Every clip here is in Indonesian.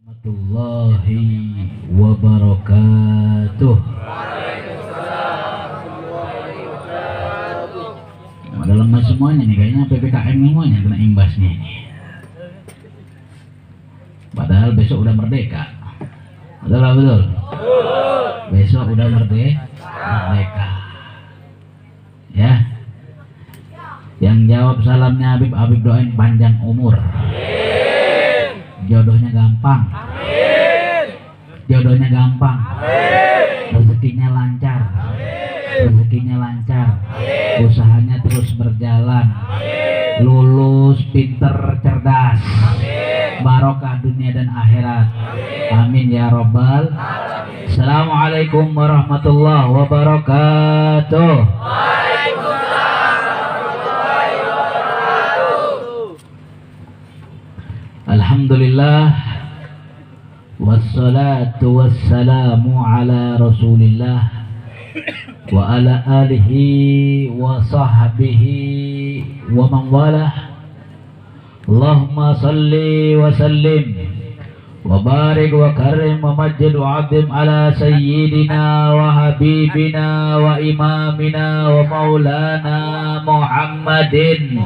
warahmatullahi wabarakatuh. Dalam semuanya nih kayaknya PPKM semuanya kena imbasnya ini. Padahal besok udah merdeka. Betul lah, betul. Besok udah merdeka. Ya. Yang jawab salamnya Habib, Habib doain panjang umur. Jodohnya gampang. Jodohnya gampang. Rezekinya lancar. Rezekinya lancar. Usahanya terus berjalan. Lulus, pinter, cerdas. Barokah dunia dan akhirat. Amin ya robbal. Assalamualaikum warahmatullahi wabarakatuh. Alhamdulillah, wassalatu wassalamu ala rasulillah wa ala alihi wa sahbihi wa man walah. Allahumma salli wa sallim wa barik wa karim wa majid wa azim ala sayyidina wa habibina wa imamina wa maulana Muhammadin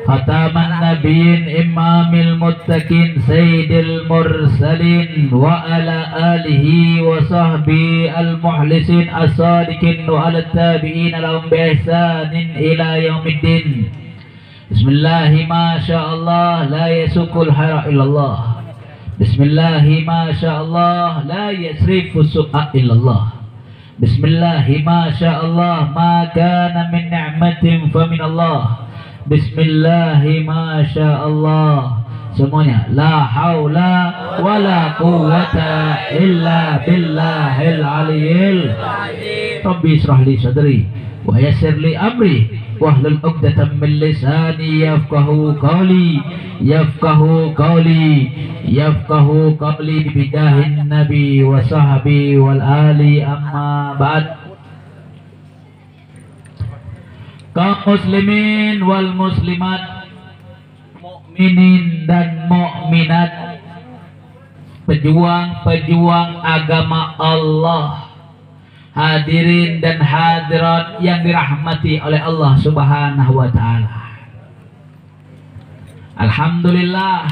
khataman nabiyyin imamil muttaqin sayyidil mursalin wa ala alihi wa sahbihi al muhlisin as-sadiqin wa ala tabi'in lahum bi ihsanin ila yaumiddin. Bismillahi ma sya'allah la yasukul hara illallah. Bismillahi ma sya'allah la yasrifu su'a illallah. Bismillahi ma sya'allah ma kana min ni'matin fa min Allah. Bismillahi masyaallah. Semuanya la haula wala quwwata illa billahil aliyil. Rabbi israh li sadri wa yassir li amri wahlul 'uqdatam min lisani yafqahu qawli yafqahu qawli bijahin nabi wa sahbi wal ali amma ba'd. Kaum muslimin wal muslimat, mukminin dan mukminat, pejuang-pejuang agama Allah, hadirin dan hadirat yang dirahmati oleh Allah Subhanahu wa taala. Alhamdulillah,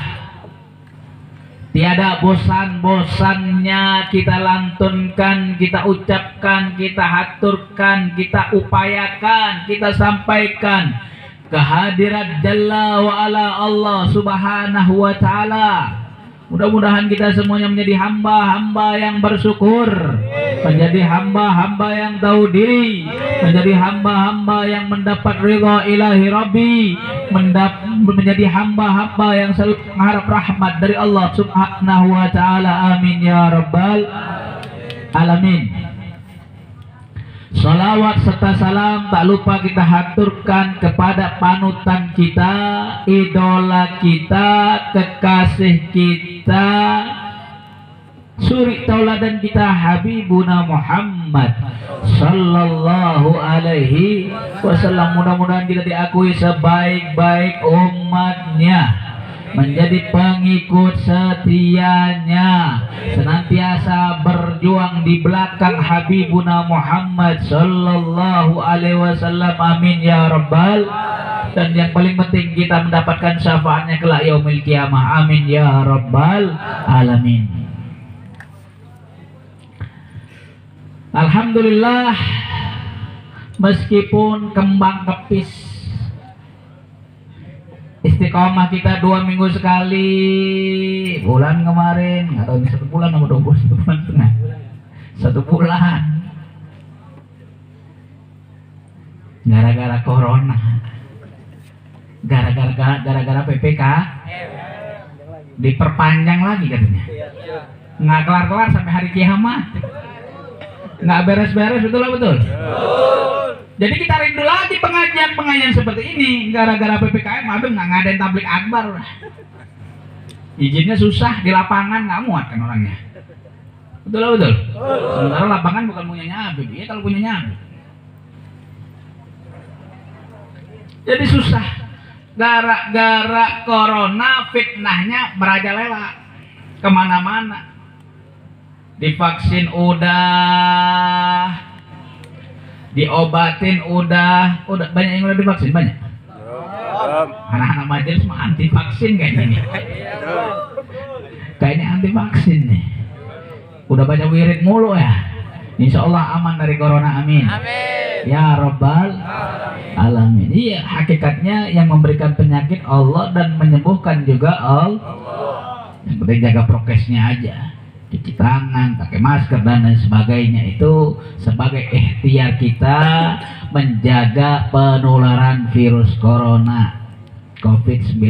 tiada bosan-bosannya kita lantunkan, kita ucapkan, kita haturkan, kita upayakan, kita sampaikan kehadirat Jalla wa ala Allah Subhanahu wa taala. Mudah-mudahan kita semuanya menjadi hamba-hamba yang bersyukur, menjadi hamba-hamba yang tahu diri, menjadi hamba-hamba yang mendapat ridha ilahi Rabbi, menjadi hamba-hamba yang selalu mengharap rahmat dari Allah Subhanahu wa taala. Amin ya rabbal alamin. Salawat serta salam tak lupa kita haturkan kepada panutan kita, idola kita, kekasih kita, suri tauladan kita, Habibuna Muhammad sallallahu alaihi wasallam. Mudah-mudahan kita diakui sebaik-baik umatnya, menjadi pengikut setianya, senantiasa berjuang di belakang Habibuna Muhammad sallallahu alaihi wasallam. Amin ya rabbal. Dan yang paling penting kita mendapatkan syafaatnya kelak yaumil kiamah. Amin ya rabbal alamin. Alhamdulillah, meskipun kembang kepis istiqomah kita 2 minggu sekali, bulan kemarin, atau ini 1 bulan atau 2 bulan, 1 bulan setengah, 1 bulan, gara-gara corona, gara-gara PPK, diperpanjang lagi katanya, nggak kelar-kelar sampai hari kiamat, nggak beres-beres, betul lah betul. Jadi kita rindu lagi pengajian-pengajian seperti ini. Gara-gara PPKM Habib nggak ngadain tablik akbar. Izinnya susah, di lapangan nggak muat kan orangnya. Betul lah betul. Sementara lapangan bukan punyanya Habib. Iya kalau punyanya Habib. Jadi susah. Gara-gara corona fitnahnya merajalela kemana-mana. Divaksin udah, diobatin udah banyak yang udah divaksin banyak. Anak-anak majelis mah anti vaksin kayaknya nih. Kayaknya anti vaksin nih. Udah baca wirid mulu ya. Insya Allah aman dari corona, amin. Amin. Ya Rabbal Alamin. Iya, hakikatnya yang memberikan penyakit Allah dan menyembuhkan juga Allah. Yang penting jaga prokesnya aja. Cuci tangan, pakai masker dan lain sebagainya, itu sebagai ikhtiar kita menjaga penularan virus corona COVID-19.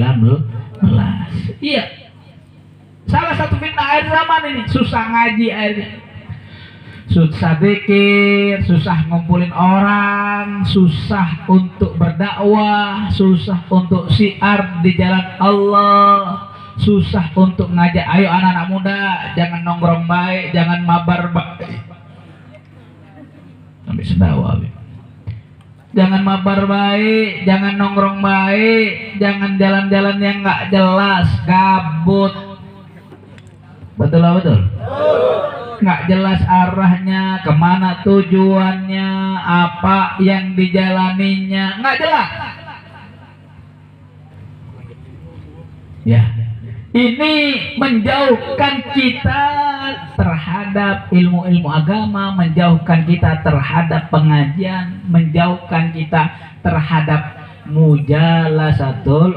Iya. Salah satu fitnah akhir zaman ini, susah ngaji akhirnya. Susah zikir, susah ngumpulin orang, susah untuk berdakwah, susah untuk syiar di jalan Allah, susah untuk ngajak. Ayo anak-anak muda, jangan nongkrong baik, jangan mabar baik. Sampai sedawa. Jangan mabar baik, jangan nongkrong baik, jangan jalan-jalan yang nggak jelas, gabut. Betul lah, betul. Nggak jelas arahnya, kemana tujuannya, apa yang dijalaninya, nggak jelas. Ya, ini menjauhkan kita terhadap ilmu-ilmu agama, menjauhkan kita terhadap pengajian, menjauhkan kita terhadap mujalasatul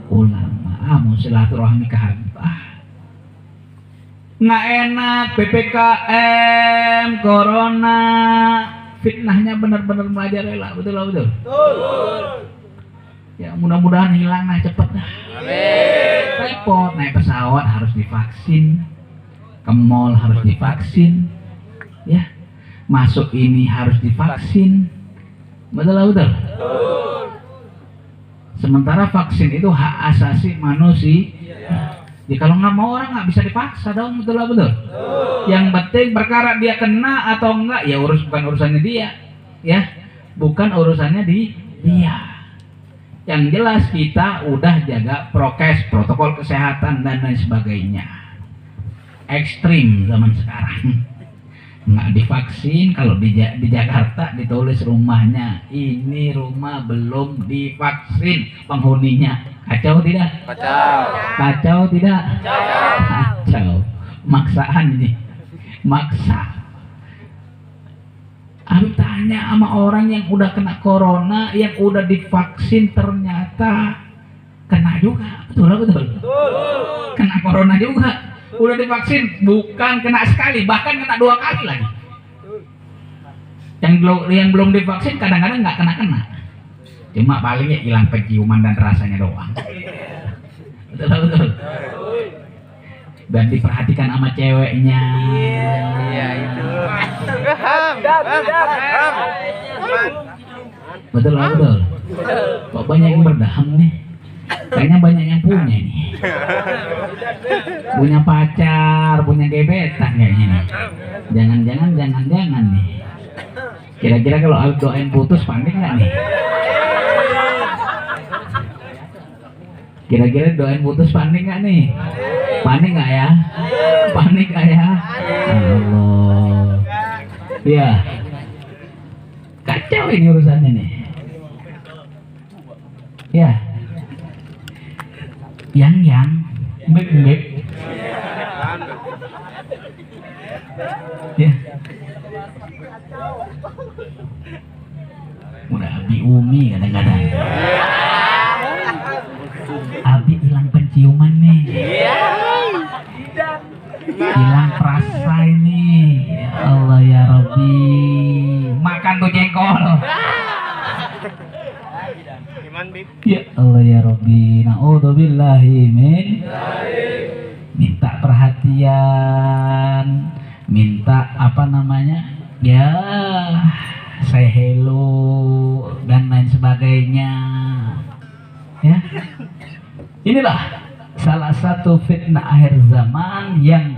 ulama, silaturahmi ke Habibah. Nggak enak, PPKM, corona, fitnahnya benar-benar merajalela, betul lah, betul. Ya mudah-mudahan hilang lah cepet dah. Repot, naik pesawat harus divaksin, ke mall harus divaksin, ya masuk ini harus divaksin, betul lah, betul. Sementara vaksin itu hak asasi manusia. Ya kalau nggak mau orang nggak bisa dipaksa dong, betul lah, betul. Yang penting perkara dia kena atau enggak ya bukan urusannya dia, ya bukan urusannya dia. Yang jelas kita udah jaga prokes, protokol kesehatan dan lain sebagainya. Ekstrim zaman sekarang. Nggak divaksin, kalau di Jakarta ditulis rumahnya, ini rumah belum divaksin penghuninya. Kacau tidak? Kacau tidak? Kacau. Maksaan ini, maksa. Aku tanya sama orang yang udah kena corona, yang udah divaksin, ternyata kena juga, betul lah, betul. Kena corona juga. Udah divaksin, bukan kena sekali, bahkan kena 2 kali lagi. Yang belum divaksin kadang-kadang nggak kena, cuma palingnya hilang penciuman dan rasanya doang. Betul. Dan diperhatikan sama ceweknya. Iya itu. Betul. Kok banyak yang berdaham nih? Kayaknya banyak yang punya nih. Punya pacar, punya gebetan kayaknya nih. Jangan nih. Kira-kira kalau Alif doain putus panik nggak nih? Kira-kira doain putus panik nggak nih? Panik nggak ya? Panik nggak ya? Allah. Ya. Kacau ini urusannya nih. Ya. Yang beb. Ya. Udah Abi Umi kadang-kadang. Abi hilang penciuman nih. Hilang perasa ini. Ya Allah ya Rabbi. Makan tuh jengkol. Ya Allah ya Rabbi. Na'udzubillahi min. Minta perhatian, minta apa namanya? Ya, say hello dan lain sebagainya. Ya. Inilah salah satu fitnah akhir zaman yang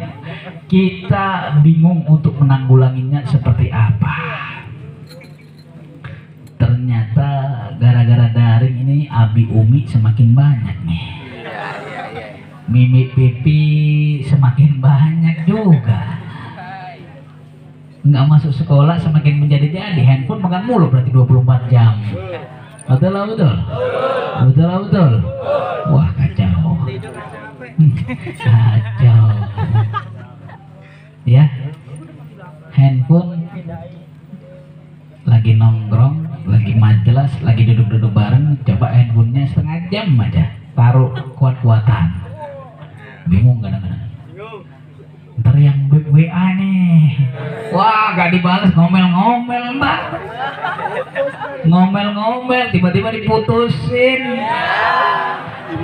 kita bingung untuk menanggulanginya seperti apa. Ternyata gara-gara daring ini Abi Umi semakin banyak nih. Mimi Pipi semakin banyak juga. Nggak masuk sekolah semakin menjadi-jadi. Handphone pegang mulu berarti 24 jam. Betul lah betul. Betul lah betul. Wah kacau. Kacau. Ya. Handphone lagi nongkrong, lagi majelas, lagi duduk-duduk bareng, coba handphonenya setengah jam aja, taruh kuat-kuatan. Bingung kadang-kadang. Ntar yang WA nih, wah gak dibalas, ngomel-ngomel mbak, ngomel-ngomel, tiba-tiba diputusin,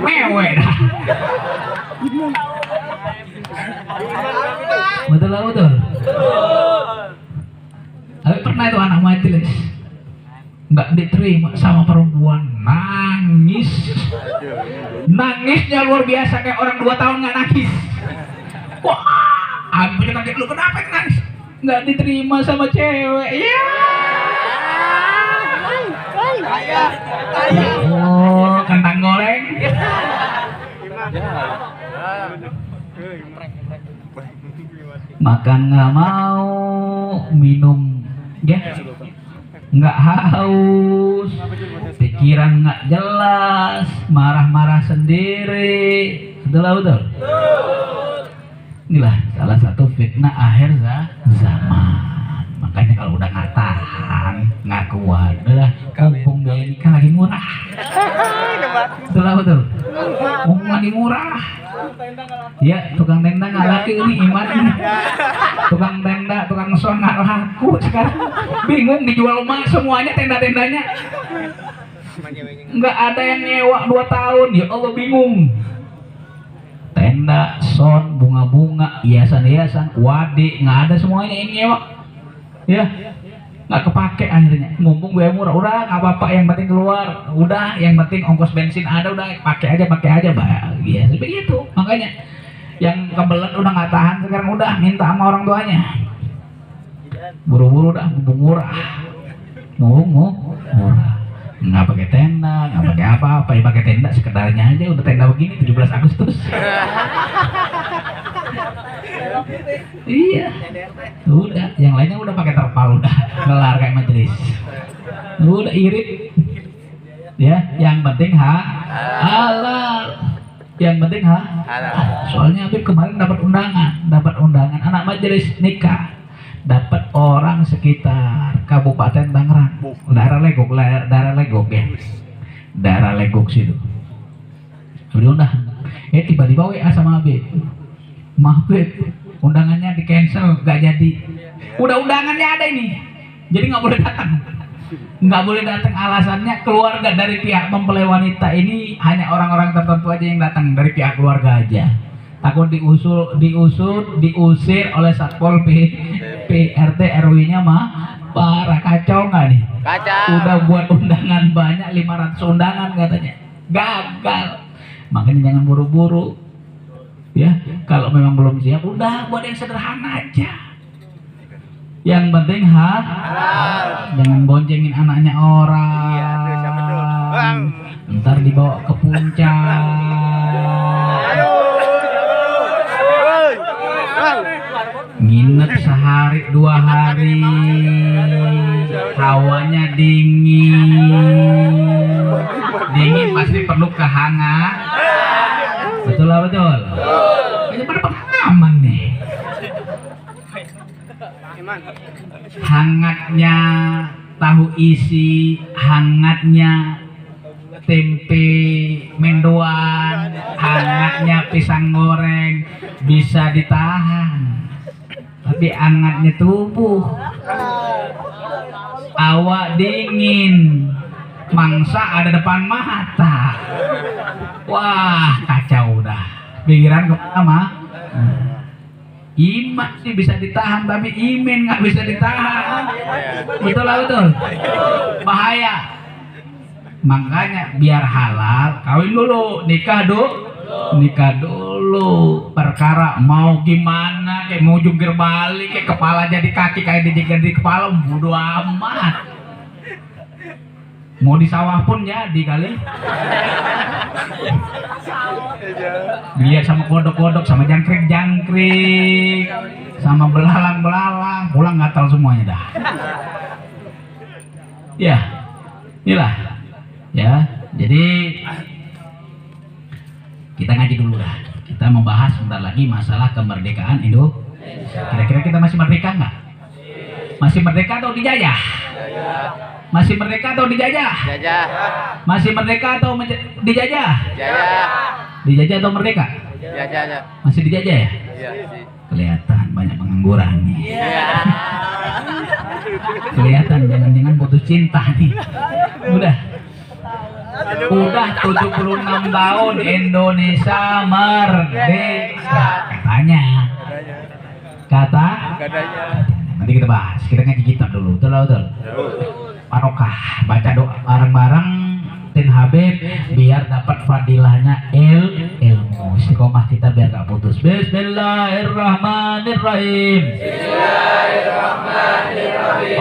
mewek dah. Betul lah betul. Tapi pernah itu anak majelis nggak diterima sama perempuan, nangis, nangisnya luar biasa kayak orang 2 tahun nggak nangis. Wah, aku kaget, lu kenapa nangis? Nggak diterima sama cewek, ya. Oh, kentang goreng. Makan nggak mau, minum ya nggak haus, pikiran nggak jelas, marah-marah sendiri. Betul. Inilah salah satu fitnah akhir zaman. Makanya kalau udah nggak tahan, nggak kuat, udah kampung biaya nikah lagi murah. Betul. Lagi murah. Ya, tukang tenda nggak laku ini iman ini. Tukang tenda, tukang son nggak laku sekarang. Bingung dijual emak semuanya tenda-tendanya. Nggak ada yang nyewa 2 tahun. Ya Allah bingung. Tenda, son, bunga-bunga, hiasan-hiasan, wadi, nggak ada semuanya yang nyewa. Ya, nggak kepake akhirnya. Mumpung biaya murah, udah nggak apa-apa, yang penting keluar, udah yang penting ongkos bensin ada, udah pakai aja bahagia. Begitu. Makanya yang kebelet udah nggak tahan sekarang udah minta sama orang tuanya. Buru-buru dah, mumpung murah. Murah. Nggak pakai tenda, nggak pakai apa-apa, ya pakai tenda sekedarnya aja, udah tenda begini 17 Agustus. Iya, udah, yang lainnya udah pakai terpal, udah kelar kayak majelis, udah irit, ya, yang penting halal, yang penting halal. Soalnya Habib kemarin dapat undangan anak majelis nikah, dapat orang sekitar Kabupaten Tangerang, daerah Legok ya, daerah Legok situ. Udah, tiba-tiba WA sama Habib. Maaf Beb, undangannya di cancel, gak jadi. Udah undangannya ada ini, jadi nggak boleh datang. Alasannya keluarga dari pihak mempelai wanita ini hanya orang-orang tertentu aja yang datang dari pihak keluarga aja. Takut diusir oleh Satpol RT RW-nya mah parah. Kacau nggak nih? Kacau. Udah buat undangan banyak, 500 undangan katanya, gagal. Makanya jangan buru-buru. Ya, kalau memang belum siap, udah buat yang sederhana aja. Yang penting halal. Jangan boncengin anaknya orang. Ntar dibawa ke puncak. Nginep sehari 2 hari. Hawanya dingin pasti perlu kehangat. Betul lah betul. Ini pada pengalaman nih. Hangatnya tahu isi, hangatnya tempe mendoan, hangatnya pisang goreng bisa ditahan. Tapi hangatnya tubuh, awak dingin, mangsa ada depan mata. Wah kacau dah. Pikiran kemana? Iman sih bisa ditahan, tapi iman nggak bisa ditahan. Betul lah betul. Bahaya. Makanya biar halal, kawin dulu, nikah dulu. Perkara mau gimana, kayak mau jungkir balik, kayak kepala jadi kaki, kayak dijengker di kepala, bodo amat. Mau di sawah pun jadi kali. Dilihat sama kodok-kodok, sama jangkrik-jangkrik, sama belalang-belalang, pulang gatal semuanya dah. Ya, inilah. Ya, jadi kita ngaji dulu dah. Kita membahas sebentar lagi masalah kemerdekaan Indonesia. Kira-kira kita masih merdeka nggak? Masih merdeka atau dijajah? Masih merdeka atau dijajah? Jajah. Masih merdeka atau dijajah? Jajah. Dijajah atau merdeka? Jajah. Masih dijajah ya? Iya sih. Kelihatan banyak pengangguran nih. Iya. Kelihatan jangan-jangan putus cinta nih. Udah 76 tahun Indonesia merdeka. Katanya. Katanya. Nanti kita bahas. Kita ngaji kitab dulu. Betul. Barokah, baca doa bareng-bareng tin Habib biar dapat fadilahnya ilmu. Istiqomah kita biar gak putus. Bismillahirrahmanirrahim.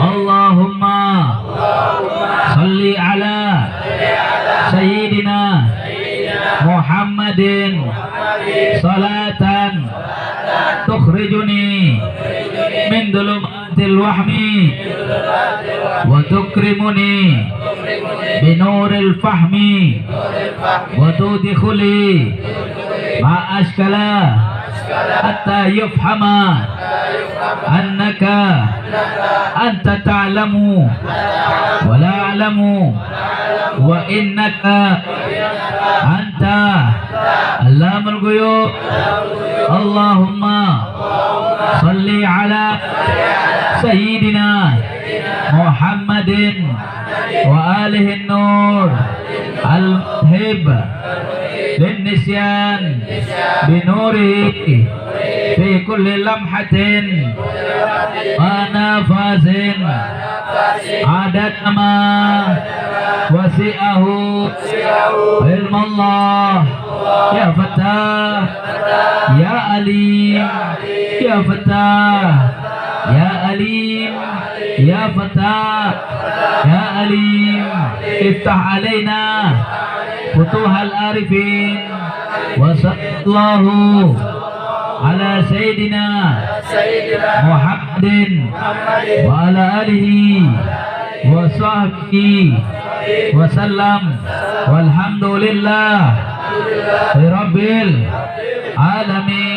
Allahumma salli ala sayyidina Muhammadin salatan tukhrijuni min dhulumatil wahmi wa tukrimuni binuril fahmi wa tudkhuli ma askala hatta yufhama annaka anta ta'lamu wa la a'lamu wa innaka anta allamul ghuyub. Allahumma salli ala sayyidina Muhammadin wa alihi nur al-hib lin nisyan binurihi fi kulli lamhatin wa nafasin adad ma wasi'ahu ilmallah ya Fattah ya Alim ya Fattah ya Alim ya Fattah ya Alim iftah alaina futuhal arifin wa sallallahu ala sayyidina Muhammadin wa ala alihi wa sahbihi wa sallam walhamdulillah rabbil alamin.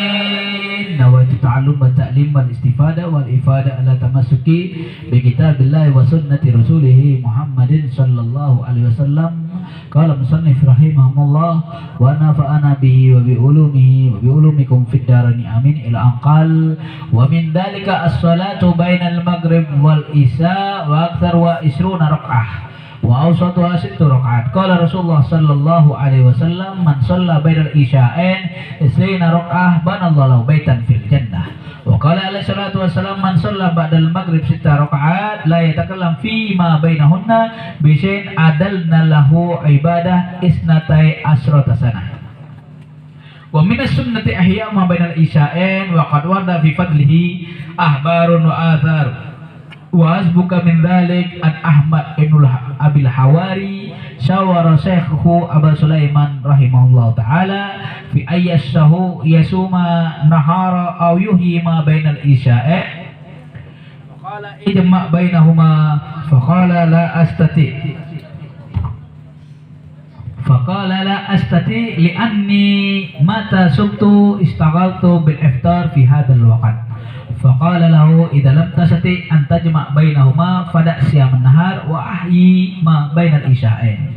Nawaitu ta'allum wa ta'lim wal istifada wal ifada ala tamassuki bi kitabillahi wa sunnati rasulih Muhammadin sallallahu alaihi wasallam. Qala musannif rahimahullah wa nafa'ana bihi wa bi ulumihi wa bi ulumikum fid darani amin ila anqal wa min dalika as-salatu bainal maghrib wal isya wa akthar wa isruna rak'ah wa awsatuha 6 rakaat. Qala Rasulullah sallallahu alaihi wasallam man shalla bainal isya'ain 20 rakaah banallahu baitan fil jannah. Wa qala alaihi salatu wasallam man shalla ba'dal maghrib 6 rakaat la yatakallam fi ma bainahunna bi syai'in adalna lahu ibadah isnatai asrata sanah. Wa minas sunnati ahya ma bainal isya'ain wa qad warda fi fadlihi ahbarun wa athar. Wa azbuka min dhalik an Ahmad ibn Abil Hawari syawara syekhu Abu Sulaiman rahimahullah ta'ala fi ayyassahu yasuma nahara aw yuhi ma bainal isya'i faqala ijma' bainahuma faqala la astati li'anni mata sumtu istaghaltu bil iftar fi hadzal waqt. Faqala lahu idza lam tastati an tajma' bainahuma fada' siyam an-nahar wa ahyi ma bainal isya'ain.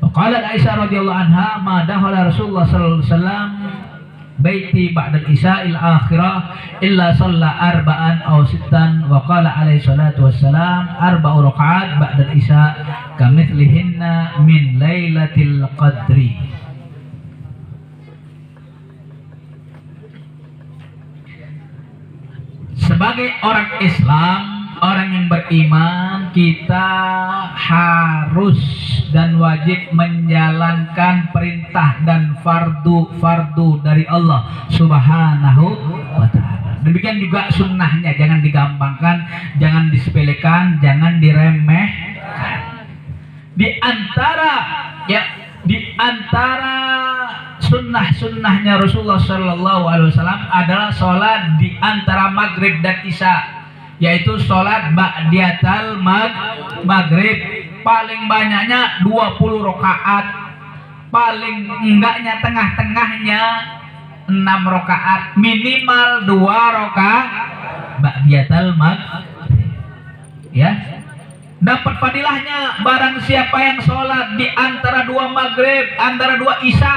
Faqala Aisyah radhiyallahu anha ma dakhala Rasulullah sallallahu alaihi wasallam baiti ba'da al-isya'il akhirah illa shalla arba'an aw sittan wa qala alaihi salatu wassalam arba'u raka'at ba'da al-isya' kamithlihinna min lailatul qadri. Sebagai orang Islam, orang yang beriman, kita harus dan wajib menjalankan perintah dan fardu dari Allah Subhanahu wa ta'ala. Demikian juga sunnahnya, jangan digampangkan, jangan disepelekan, jangan diremehkan. di antara sunnahnya Rasulullah Shallallahu Alaihi Wasallam adalah sholat di antara maghrib dan isya, yaitu sholat ba'diyatal maghrib. Paling banyaknya 20 rakaat, paling enggaknya tengah-tengahnya 6 rakaat, minimal 2 rakaat ba'diyatal maghrib. Ya, dapat fadilahnya barang siapa yang sholat di antara 2 maghrib, antara 2 isya,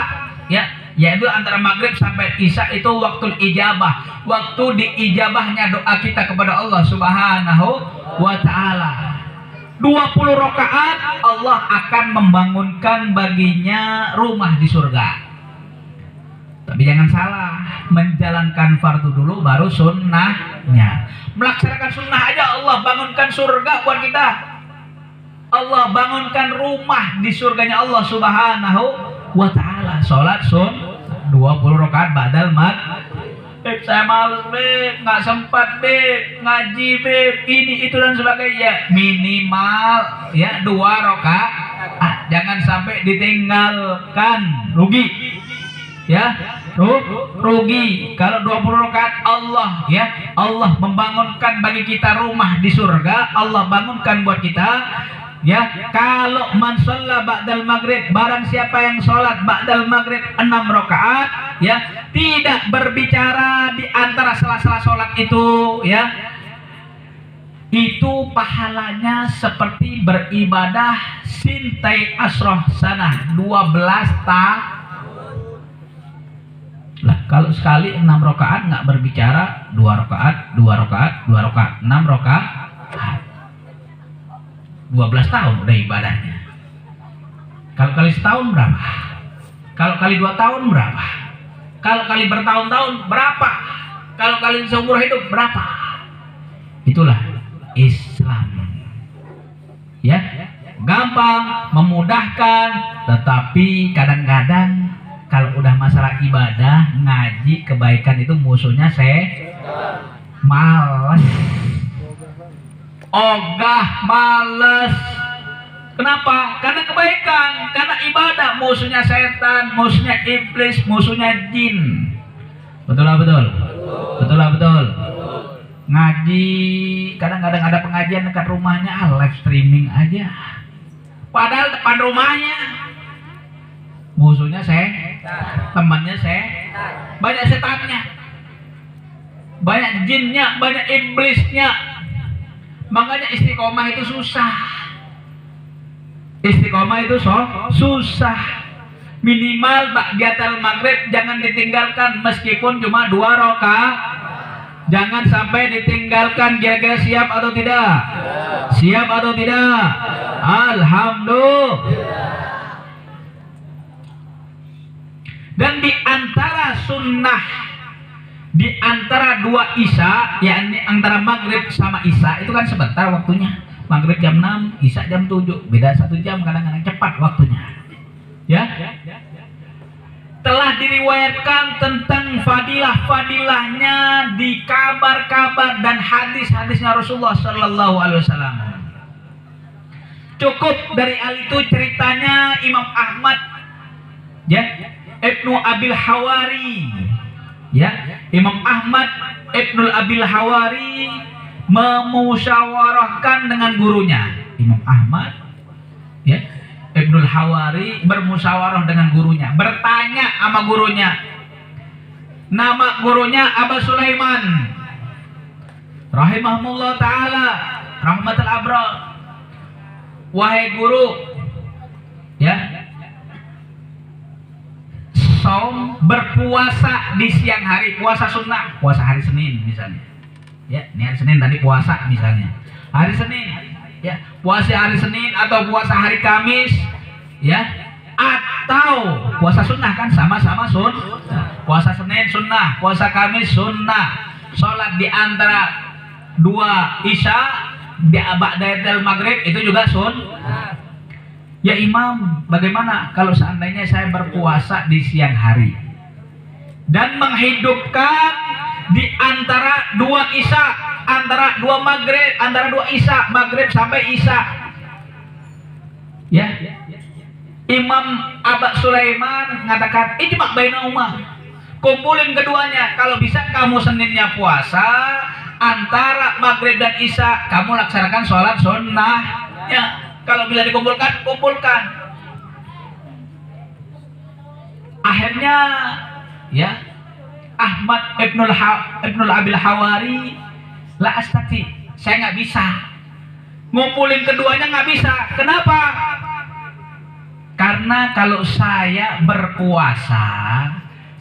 ya, yaitu antara maghrib sampai isya itu waktu ijabah, waktu diijabahnya doa kita kepada Allah Subhanahu wa Ta'ala. 20 rakaat Allah akan membangunkan baginya rumah di surga. Tapi jangan salah, menjalankan fardu dulu baru sunnahnya. Melaksanakan sunnah aja Allah bangunkan surga buat kita. Allah bangunkan rumah di surganya Allah Subhanahu wa Ta'ala. Sholat 20 rakaat ba'dal maghrib. Saya males beb, nggak sempat beb, ngaji beb, ini itu dan sebagainya. Minimal ya 2 rakaat, jangan sampai ditinggalkan, rugi. Ya, rugi. Kalau 20 rakaat Allah membangunkan bagi kita rumah di surga, Allah bangunkan buat kita. Ya, kalau man shalla ba'dal maghrib, barang siapa yang sholat ba'dal maghrib 6 rakaat, ya, tidak berbicara di antara sela-sela sholat itu, ya, itu pahalanya seperti beribadah sintai asroh sanah 12 tahun. Lah, kalau sekali 6 rakaat nggak berbicara 2 rakaat, 6 rakaat, 12 tahun udah ibadahnya. Kalau kali setahun berapa? Kalau kali 2 tahun berapa? Kalau kali bertahun-tahun berapa? Kalau kali seumur hidup berapa? Itulah Islam. Ya, gampang, memudahkan, tetapi kadang-kadang kalau udah masalah ibadah, ngaji, kebaikan itu musuhnya malas. Ogah, males. Kenapa? Karena kebaikan, karena ibadah. Musuhnya setan, musuhnya iblis, musuhnya jin. Betul lah betul. Betul lah betul. Ngaji, kadang-kadang ada pengajian dekat rumahnya, live streaming aja. Padahal depan rumahnya musuhnya temannya banyak setannya, banyak jinnya, banyak iblisnya. Makanya istiqomah itu susah. Istiqomah itu susah. Minimal ba'diyatal maghrib jangan ditinggalkan meskipun cuma 2 rakaat. Jangan sampai ditinggalkan. Kira-kira siap atau tidak? Siap atau tidak? Alhamdulillah. Dan di antara sunnah, di antara 2 isya, yakni antara maghrib sama isya itu kan sebentar waktunya. Maghrib jam 6, isya jam 7, beda 1 jam, kadang-kadang cepat waktunya. Ya, telah diriwayatkan tentang fadilah-fadilahnya di kabar-kabar dan hadis-hadisnya Rasulullah Shallallahu Alaihi Wasallam. Cukup dari hal itu ceritanya Imam Ahmad, ya, Ibnu Abil Hawari, ya, Imam Ahmad Ibnu Abil Hawari memusyawarahkan dengan gurunya. Imam Ahmad, ya, Ibnu Hawari bermusyawarah dengan gurunya, bertanya sama gurunya. Nama gurunya Abu Sulaiman rahimahullah taala rahmatul abrar. Wahai guru, ya, saum berpuasa di siang hari, puasa sunnah, puasa hari Senin misalnya. Ya, ini hari Senin tadi puasa misalnya. Hari Senin, ya, puasa hari Senin atau puasa hari Kamis, ya, atau puasa sunnah kan sama-sama puasa Senin sunnah, puasa Kamis sunnah. Sholat di antara 2 isya di ba'datul maghrib itu juga sunnah. Ya Imam, bagaimana kalau seandainya saya berpuasa di siang hari dan menghidupkan di antara 2 isya, antara 2 maghrib, antara 2 isya, maghrib sampai isya, Ya, Imam Aba Sulaiman mengatakan ijma' bainahuma, kumpulin keduanya. Kalau bisa kamu Seninnya puasa, antara maghrib dan isya kamu laksanakan sholat sunnah. Ya, kalau bisa dikumpulkan, kumpulkan. Akhirnya, ya, Ahmad Ibnul Abil Hawari, la astati, saya nggak bisa ngumpulin keduanya, nggak bisa. Kenapa? Karena kalau saya berpuasa,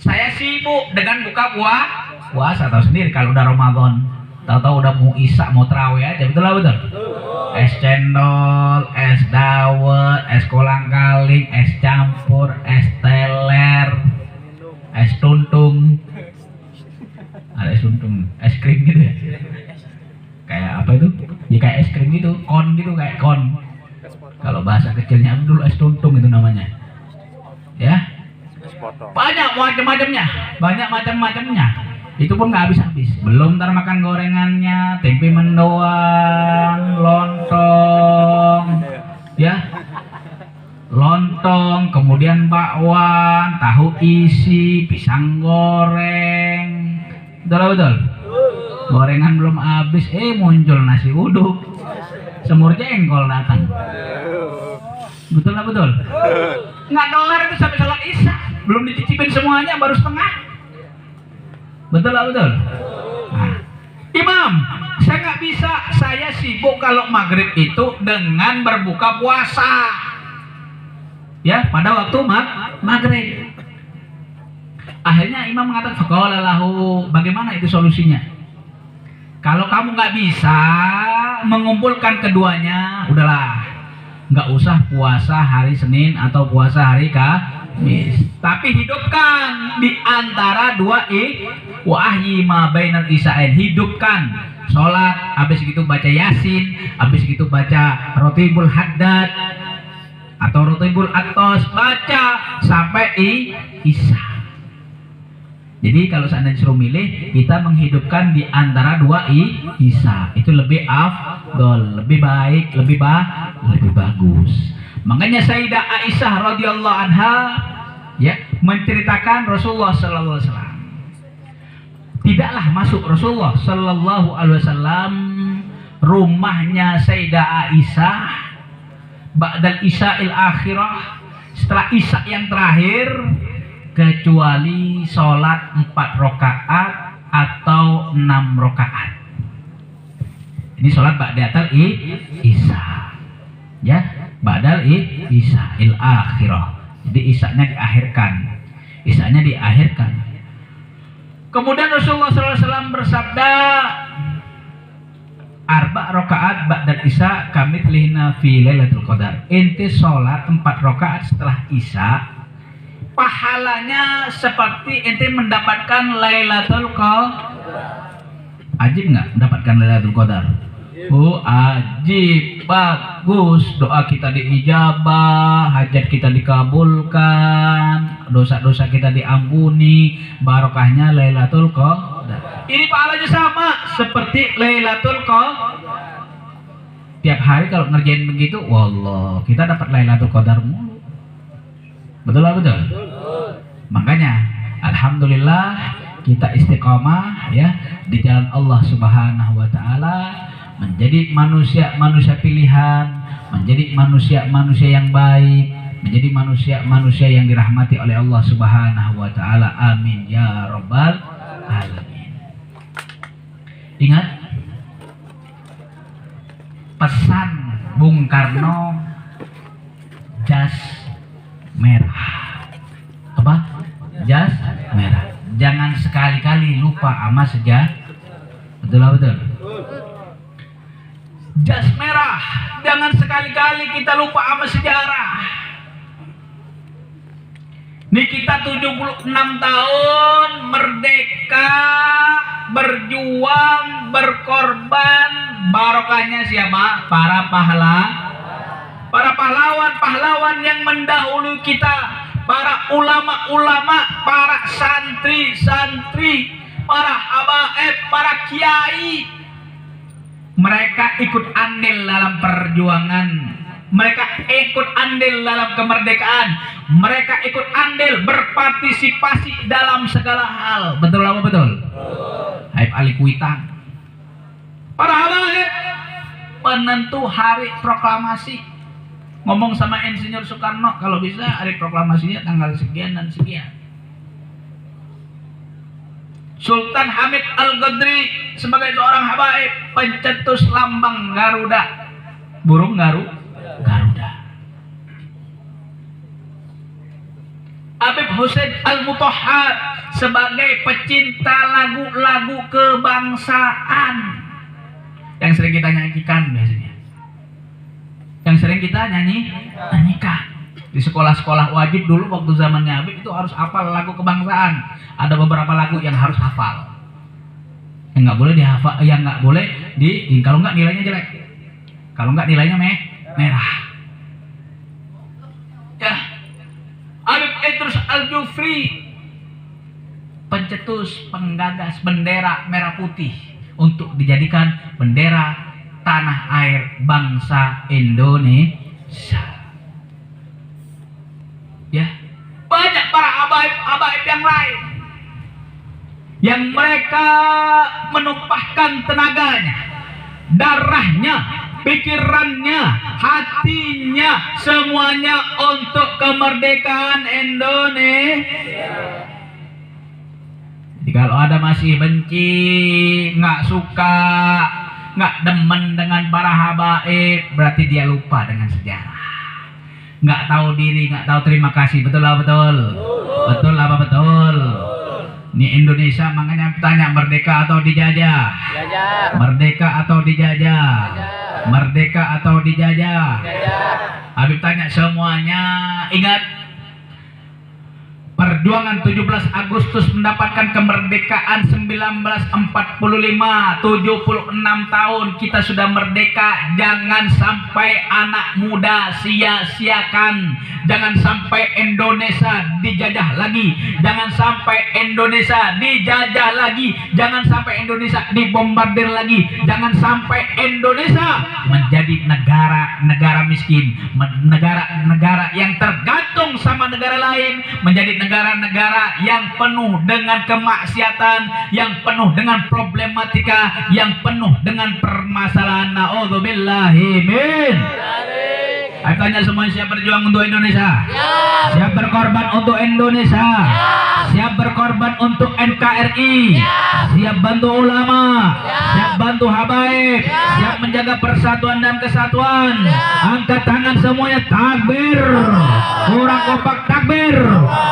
saya sibuk dengan buka puasa. Tahu sendiri kalau udah Ramadan, tahu-tahu udah mau isya, mau tarawih aja, betul lah betul. Es cendol, es dawet, es kolang-kaling, es campur, es teler, es tuntung. Ada es tuntung, es krim gitu ya. Kayak apa itu? Ya kayak es krim gitu, kon gitu, kayak kon. Kalau bahasa kecilnya dulu es tuntung itu namanya. Ya. Banyak macam-macamnya, banyak macam-macamnya. Itu pun nggak habis-habis. Belum ntar makan gorengannya, tempe mendoan, lontong, ya, lontong, kemudian bakwan, tahu isi, pisang goreng, betul. Gorengan belum habis, muncul nasi uduk, semur jengkol datang. Betul lah betul. Nggak kelar itu sampai sholat isya, belum dicicipin semuanya, baru setengah. Betul lah betul. Nah, Imam, saya nggak bisa, saya sibuk kalau maghrib itu dengan berbuka puasa. Ya, pada waktu maghrib. Akhirnya Imam mengatakan, faqala lahu, bagaimana itu solusinya? Kalau kamu nggak bisa mengumpulkan keduanya, udahlah, nggak usah puasa hari Senin atau puasa hari Kamis, tapi hidupkan di antara dua wa ahyi ma bainal isyain, hidupkan sholat, habis itu baca yasin, habis itu baca rotibul haddad atau rotibul atos, baca sampai isya. Jadi kalau seandainya disuruh milih, kita menghidupkan di antara dua isya, itu lebih afdol, lebih baik, lebih bagus. Makanya Sayyidah Aisyah radhiyallahu anha, ya, menceritakan Rasulullah sallallahu alaihi wasallam tidaklah masuk Rasulullah sallallahu alaihi wasallam rumahnya Sayyidah Aisyah ba'dal isya'il akhirah, setelah isya yang terakhir, kecuali sholat 4 rakaat atau 6 rakaat. Ini sholat ba'datal isya, ya, ba'dal isya'il akhirah. Jadi isya'nya diakhirkan. Kemudian Rasulullah SAW bersabda, arba rakaat ba'dal isya kamitslina fi lailatul qadar. Inti sholat 4 rakaat setelah isya, pahalanya seperti ente mendapatkan Lailatul Qadar. Ajib nggak mendapatkan Lailatul Qadar? Oh, ajib, bagus. Doa kita diijabah, hajat kita dikabulkan, dosa-dosa kita diampuni, barokahnya Lailatul Qadar. Ini pahalanya sama seperti Lailatul Qadar. Tiap hari kalau ngerjain begitu, wallah, kita dapat Lailatul Qadar mulu. Betul lah betul. Makanya alhamdulillah kita istiqomah, ya, di jalan Allah Subhanahu wa taala, menjadi manusia pilihan, menjadi manusia yang baik, menjadi manusia yang dirahmati oleh Allah Subhanahu wa taala. Amin ya rabbal alamin. Ingat pesan Bung Karno, jas merah. Apa? Jas merah. Jangan sekali-kali lupa sama sejarah. Betul lah betul. Jas merah. Jangan sekali-kali kita lupa sama sejarah. Ini kita 76 tahun merdeka, berjuang, berkorban. Barokahnya siapa? Para pahlawan yang mendahului kita, para ulama-ulama, para santri-santri, para habaib, para kiai. Mereka ikut andil dalam perjuangan mereka ikut andil dalam kemerdekaan, mereka ikut andil berpartisipasi dalam segala hal. Betul apa betul? Haib Ali Kuitang, para habaib penentu hari proklamasi, ngomong sama Insinyur Soekarno, kalau bisa hari proklamasinya tanggal sekian dan sekian. Sultan Hamid Al-Qadri sebagai seorang habaib pencetus lambang Garuda, burung Garuda. Habib Hussein Al-Mutahhar sebagai pecinta lagu-lagu kebangsaan yang sering kita nyanyikan biasanya, yang sering kita nyanyikan di sekolah-sekolah wajib dulu waktu zamannya Habib itu harus hafal lagu kebangsaan. Ada beberapa lagu yang harus hafal, yang nggak boleh dihafal, yang nggak boleh kalau nggak nilainya jelek, kalau nggak nilainya merah. Ya, Habib Idrus Al-Jufri pencetus penggagas bendera merah putih untuk dijadikan bendera tanah air bangsa Indonesia. Ya, banyak para habaib yang lain yang mereka menumpahkan tenaganya, darahnya, pikirannya, hatinya, semuanya untuk kemerdekaan Indonesia. Jadi kalau ada masih benci, nggak suka, nggak demen dengan para habaib, berarti dia lupa dengan sejarah. Nggak tahu diri, nggak tahu terima kasih. Betul apa betul? Betul apa betul? Ini Indonesia makanya tanya, merdeka atau dijajah? Merdeka atau dijajah? Merdeka atau dijajah? Habib tanya semuanya, ingat perjuangan 17 Agustus mendapatkan kemerdekaan 1945, 76 tahun kita sudah merdeka. Jangan sampai anak muda sia-siakan, jangan sampai Indonesia dijajah lagi, jangan sampai Indonesia dijajah lagi, jangan sampai Indonesia dibombardir lagi, jangan sampai Indonesia menjadi negara miskin, negara yang tergantung sama negara lain, menjadi negara-negara yang penuh dengan kemaksiatan, yang penuh dengan problematika, yang penuh dengan permasalahan. Na'udzubillahi min. Saya tanya semua, siap berjuang untuk Indonesia? Siap berkorban untuk Indonesia? Siap berkorban untuk NKRI? Siap bantu ulama? Siap bantu habaib? Siap menjaga persatuan dan kesatuan? Angkat tangan semuanya, takbir. Kurang kompak takbir,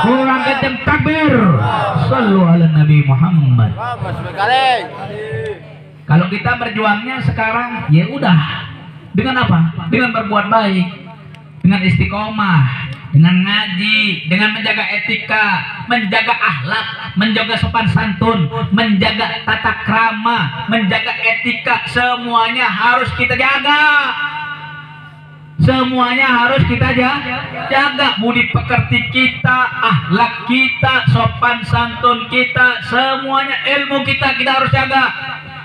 kurang kenceng takbir. Sallu ala Nabi Muhammad. Kalau kita berjuangnya sekarang, ya udah. Dengan apa? Dengan berbuat baik, dengan istiqomah, dengan ngaji, dengan menjaga etika, menjaga akhlak, menjaga sopan santun, menjaga tata krama, menjaga etika, semuanya harus kita jaga. Semuanya harus kita jaga. Budi pekerti kita, akhlak kita, sopan santun kita, semuanya, ilmu kita harus jaga.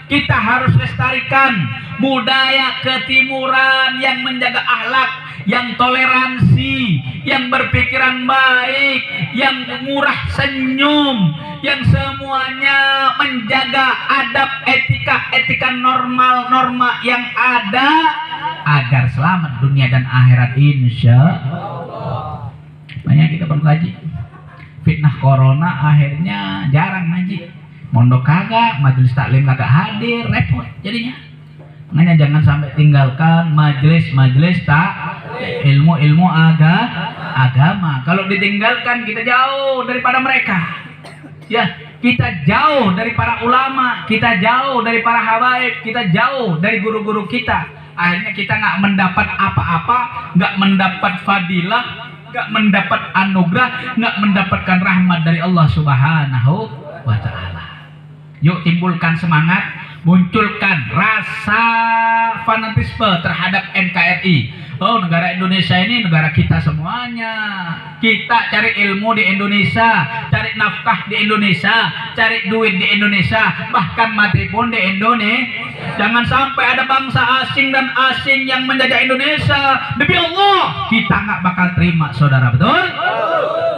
Kita harus lestarikan budaya ketimuran yang menjaga akhlak, yang toleransi, yang berpikiran baik, yang murah senyum, yang semuanya menjaga adab, etika norma yang ada agar selamat dunia dan akhirat insya Allah. Banyak kita perlu ngaji. Fitnah corona akhirnya jarang ngaji. Mondok kagak, majelis taklim kagak hadir, repot jadinya. Makanya jangan sampai tinggalkan majelis ilmu agama. Kalau ditinggalkan kita jauh daripada mereka. Ya, kita jauh dari para ulama, kita jauh dari para habaib, kita jauh dari guru-guru kita. Akhirnya kita nggak mendapat apa-apa, nggak mendapat fadilah, nggak mendapat anugerah, nggak mendapatkan rahmat dari Allah Subhanahu wa Ta'ala. Yuk timbulkan semangat, munculkan rasa fanatisme terhadap NKRI. Oh, negara Indonesia ini negara kita semuanya. Kita cari ilmu di Indonesia, cari nafkah di Indonesia, cari duit di Indonesia, bahkan mati pun di Indonesia. Jangan sampai ada bangsa asing dan asing yang menjajah Indonesia. Demi Allah, kita nggak bakal terima, saudara, betul?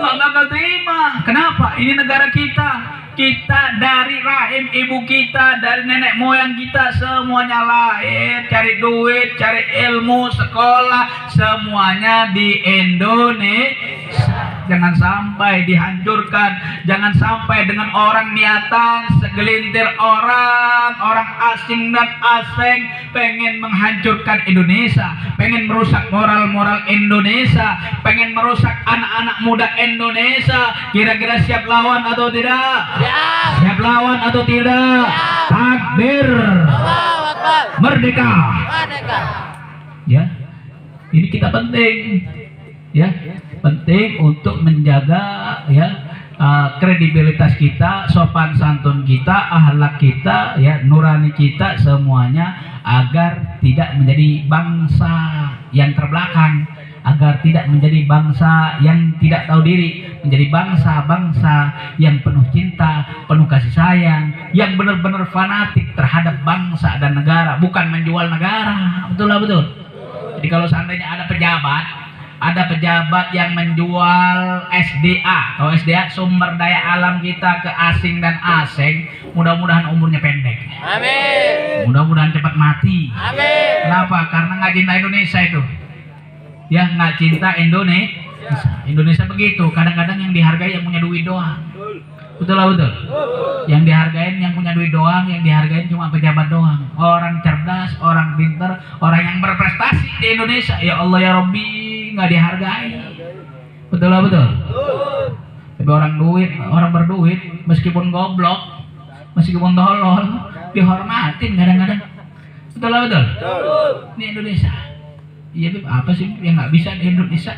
Nggak bakal terima. Kenapa? Ini negara kita. Kita dari rahim ibu kita, dari nenek moyang kita semuanya lahir, cari duit, cari ilmu, sekolah, semuanya di Indonesia. Jangan sampai dihancurkan, jangan sampai dengan orang niatan segelintir orang asing dan asing pengen menghancurkan Indonesia, pengen merusak moral-moral Indonesia, pengen merusak anak-anak muda Indonesia. Kira-kira siap lawan atau tidak? Siap lawan atau tidak? Takbir. Merdeka. Ya, ini kita penting. Ya, penting untuk menjaga ya kredibilitas kita, sopan santun kita, akhlak kita, ya nurani kita semuanya, agar tidak menjadi bangsa yang terbelakang, agar tidak menjadi bangsa yang tidak tahu diri, menjadi bangsa-bangsa yang penuh cinta, penuh kasih sayang, yang benar-benar fanatik terhadap bangsa dan negara, bukan menjual negara. Betul lah, betul. Jadi kalau seandainya ada pejabat yang menjual SDA atau SDA, sumber daya alam kita, ke asing dan asing, mudah-mudahan umurnya pendek. Amin. Mudah-mudahan cepat mati. Amin. Kenapa? Karena nggak cinta Indonesia itu. Ya, nggak cinta Indonesia. Indonesia begitu. Kadang-kadang yang dihargai yang punya duit doang. Betul lah, betul. Yang dihargain yang punya duit doang, yang dihargain cuma pejabat doang. Orang cerdas, orang pintar, orang yang berprestasi di Indonesia, ya Allah ya Rabbi, nggak dihargai. Betul lah, betul. Tapi orang berduit, meskipun goblok, meskipun tolol, dihormatin kadang-kadang. Betul lah, betul. Ini Indonesia. Iya, apa sih yang nggak bisa di Indonesia?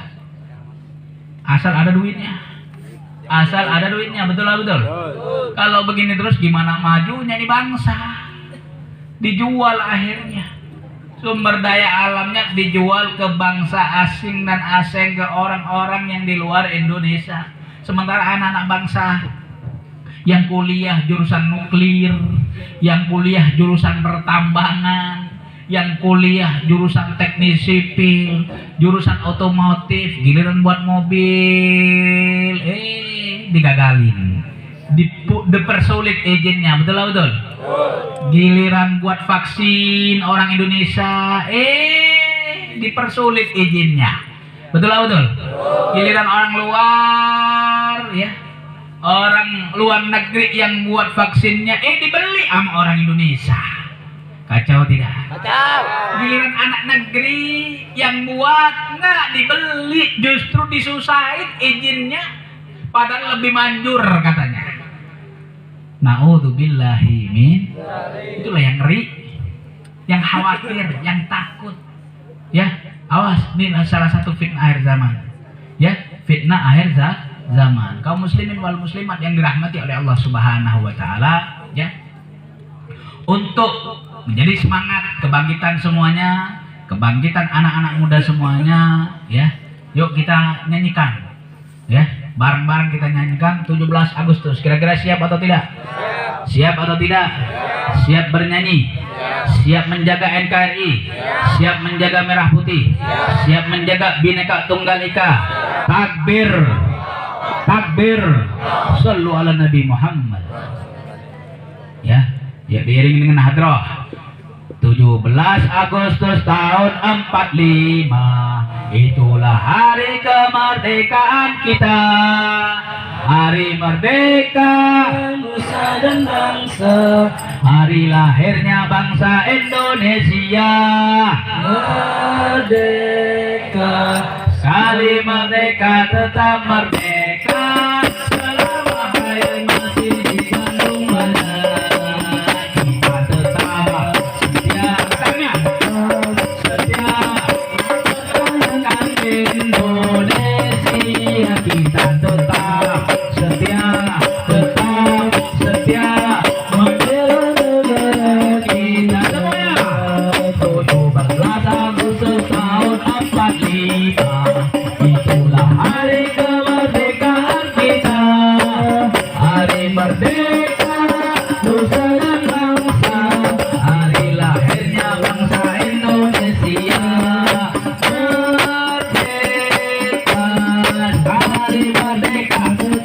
Asal ada duitnya. Asal ada duitnya, betul lah, betul. Kalau begini terus gimana majunya nih bangsa? Dijual akhirnya. Sumber daya alamnya dijual ke bangsa asing dan asing, ke orang-orang yang di luar Indonesia. Sementara anak-anak bangsa yang kuliah jurusan nuklir, yang kuliah jurusan pertambangan, yang kuliah jurusan teknik sipil, jurusan otomotif, giliran buat mobil, digagalin, dipersulit izinnya. Betul lah, betul. Giliran buat vaksin orang Indonesia, dipersulit izinnya. Betul lah, betul. Giliran orang luar, ya, orang luar negeri yang buat vaksinnya, dibeli sama orang Indonesia. Kacau tidak? Kacau. Giliran anak negeri yang buat nggak dibeli, justru disusahin izinnya, padahal lebih manjur katanya. Na'udzubillahi min. Itulah yang ngeri, yang khawatir, yang takut. Ya, awas, ini salah satu fitnah akhir zaman. Ya, fitnah akhir zaman. Kaum muslimin wal muslimat yang dirahmati oleh Allah Subhanahu wa taala, ya. Untuk menjadi semangat kebangkitan semuanya, kebangkitan anak-anak muda semuanya, ya. Yuk kita nyanyikan, ya. Bareng-bareng kita nyanyikan 17 Agustus. Kira-kira siap atau tidak? Siap atau tidak? Siap bernyanyi? Siap menjaga NKRI? Siap menjaga merah putih? Siap menjaga Bhinneka Tunggal Ika? Takbir! Takbir! Shallu ala Nabi Muhammad. Ya, ya, diiringi dengan hadrah. 17 Agustus tahun 45, itulah hari kemerdekaan kita. Hari merdeka nusa dan bangsa, hari lahirnya bangsa Indonesia. Merdeka, sekali merdeka tetap merdeka, selama hayat masih dikandung badan. Kita tetap setia, pertahankan Indonesia. Kita tetap setia membela negara merdeka.